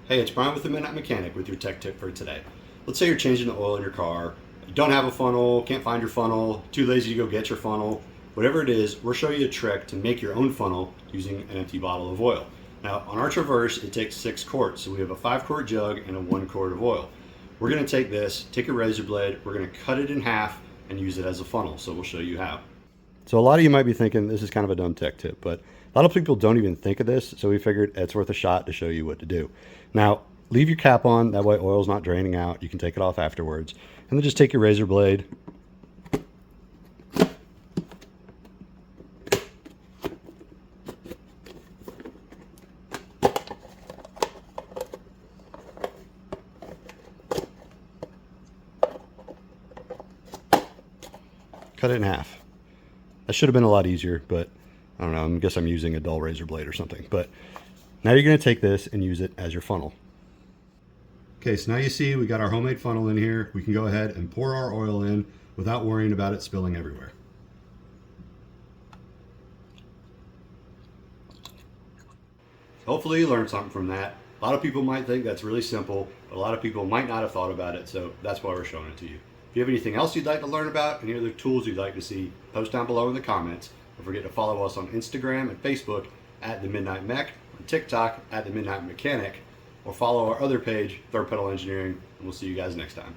Hey, it's Brian with the Midnight Mechanic with your tech tip for today. Let's say you're changing the oil in your car. You don't have a funnel, can't find your funnel, too lazy to go get your funnel. Whatever it is, we'll show you a trick to make your own funnel using an empty bottle of oil. Now, on our Traverse, it takes 6 quarts. So we have a 5-quart jug and a 1 quart of oil. We're going to take this, take a razor blade, we're going to cut it in half and use it as a funnel. So we'll show you how. So a lot of you might be thinking this is kind of a dumb tech tip, but a lot of people don't even think of this, so we figured it's worth a shot to show you what to do. Now, leave your cap on, that way oil's not draining out. You can take it off afterwards. And then just take your razor blade, cut it in half. That should have been a lot easier, but I don't know, I guess I'm using a dull razor blade or something. But now you're gonna take this and use it as your funnel. Okay, so now you see we got our homemade funnel in here. We can go ahead and pour our oil in without worrying about it spilling everywhere. Hopefully you learned something from that. A lot of people might think that's really simple, but a lot of people might not have thought about it, so that's why we're showing it to you. If you have anything else you'd like to learn about, any other tools you'd like to see, post down below in the comments. Don't forget to follow us on Instagram and Facebook at The Midnight Mech, on TikTok at The Midnight Mechanic, or follow our other page, Third Pedal Engineering, and we'll see you guys next time.